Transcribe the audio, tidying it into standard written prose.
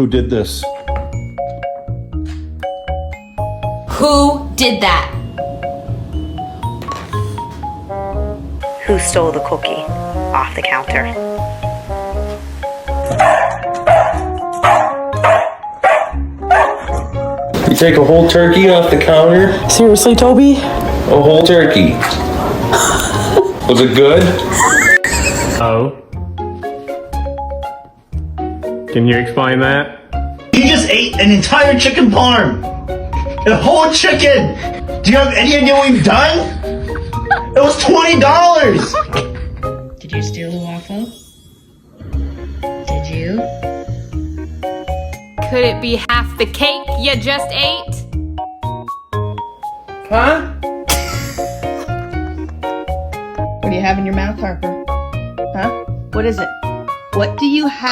Who did this? Who did that? Who stole the cookie off the counter? You take a whole turkey off the counter? Seriously, Toby? A whole turkey. Was it good? Oh. Can you explain that? You just ate an entire chicken parm! A whole chicken! Do you have any idea what you've done? It was $20! Did you steal the waffle? Did you? Could it be half the cake you just ate? Huh? What do you have in your mouth, Harper? Huh? What is it? What do you have?